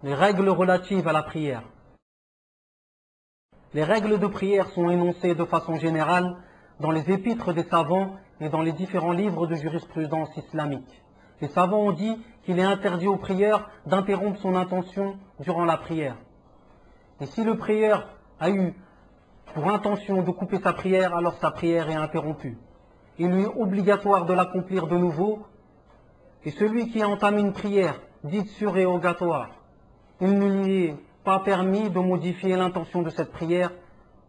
Les règles relatives à la prière. Les règles de prière sont énoncées de façon générale dans les épîtres des savants et dans les différents livres de jurisprudence islamique. Les savants ont dit qu'il est interdit au prieur d'interrompre son intention durant la prière. Et si le prieur a eu pour intention de couper sa prière, alors sa prière est interrompue. Il lui est obligatoire de l'accomplir de nouveau. Et celui qui a entamé une prière dite surérogatoire, il ne lui est pas permis de modifier l'intention de cette prière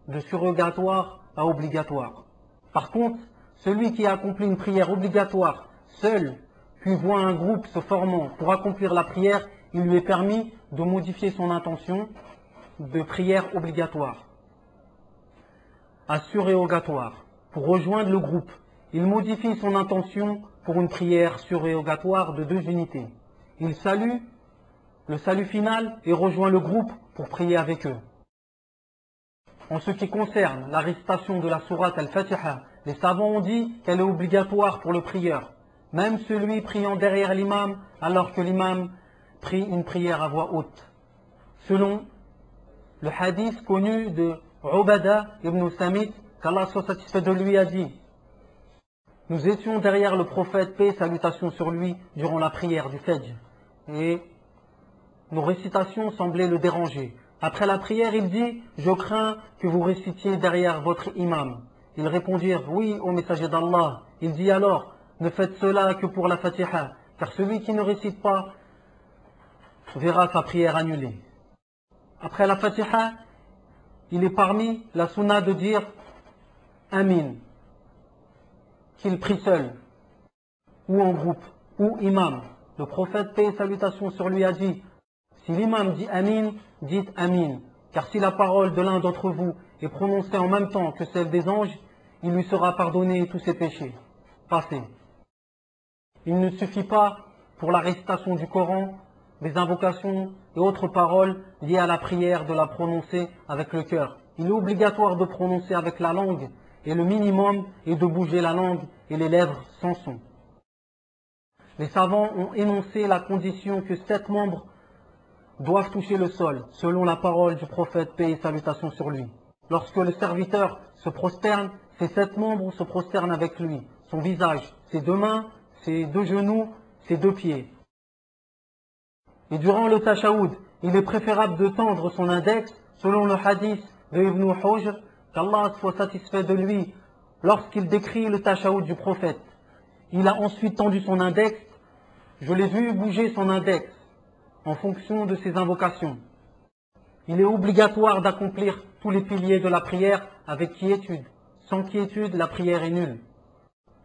de surérogatoire à obligatoire. Par contre, celui qui a accompli une prière obligatoire seul, puis voit un groupe se formant pour accomplir la prière, il lui est permis de modifier son intention de prière obligatoire à surérogatoire pour rejoindre le groupe. Il modifie son intention pour une prière surérogatoire de 2 unités. Il salue le salut final et rejoint le groupe pour prier avec eux. En ce qui concerne la récitation de la sourate Al-Fatiha, les savants ont dit qu'elle est obligatoire pour le prieur, même celui priant derrière l'imam alors que l'imam prie une prière à voix haute. Selon le hadith connu de Ubada ibn Samit, qu'Allah soit satisfait de lui, a dit: nous étions derrière le prophète, paix et salutations sur lui, durant la prière du Fajr, et nos récitations semblaient le déranger. Après la prière, il dit: je crains que vous récitiez derrière votre imam. Ils répondirent: oui, ô messager d'Allah. Il dit alors: ne faites cela que pour la Fatiha, car celui qui ne récite pas verra sa prière annulée. Après la Fatiha, il est parmi la sunna de dire Amin, qu'il prie seul, ou en groupe, ou imam. Le prophète, paix et salutations sur lui, a dit: si l'imam dit Amin, dites Amin, car si la parole de l'un d'entre vous est prononcée en même temps que celle des anges, il lui sera pardonné tous ses péchés passés. Il ne suffit pas pour la récitation du Coran, des invocations et autres paroles liées à la prière de la prononcer avec le cœur. Il est obligatoire de prononcer avec la langue et le minimum est de bouger la langue et les lèvres sans son. Les savants ont énoncé la condition que 7 membres doivent toucher le sol, selon la parole du prophète, paix et salutations sur lui. Lorsque le serviteur se prosterne, ses 7 membres se prosternent avec lui, son visage, ses 2 mains, ses 2 genoux, ses 2 pieds. Et durant le tashaoud, il est préférable de tendre son index, selon le hadith de Ibn Hujr, qu'Allah soit satisfait de lui, lorsqu'il décrit le tashaoud du prophète. Il a ensuite tendu son index, je l'ai vu bouger son index, en fonction de ses invocations. Il est obligatoire d'accomplir tous les piliers de la prière avec quiétude. Sans quiétude, la prière est nulle.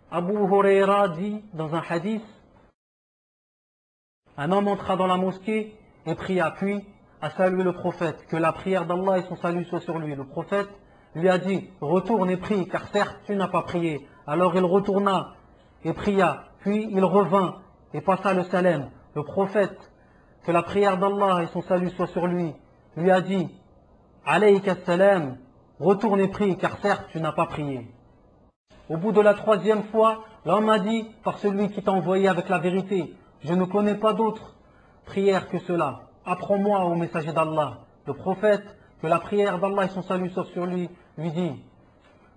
Abu Huraira dit dans un hadith: un homme entra dans la mosquée et pria, puis a salué le prophète, que la prière d'Allah et son salut soient sur lui. Le prophète lui a dit: retourne et prie, car certes tu n'as pas prié. Alors il retourna et pria, puis il revint et passa le salam. Le prophète, que la prière d'Allah et son salut soient sur lui, lui a dit: alayka salam, retourne et prie, car certes tu n'as pas prié. Au bout de la 3e fois, l'homme a dit: par celui qui t'a envoyé avec la vérité, je ne connais pas d'autre prière que cela. Apprends-moi, ô messager d'Allah. Le prophète, que la prière d'Allah et son salut soient sur lui, lui dit: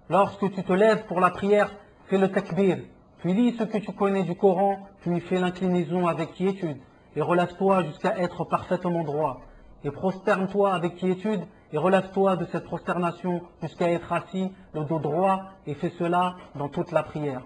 lorsque tu te lèves pour la prière, fais le takbir, puis lis ce que tu connais du Coran, puis fais l'inclinaison avec quiétude, et relève-toi jusqu'à être parfaitement droit. Et prosterne-toi avec quiétude, et relève-toi de cette prosternation jusqu'à être assis, le dos droit, et fais cela dans toute la prière.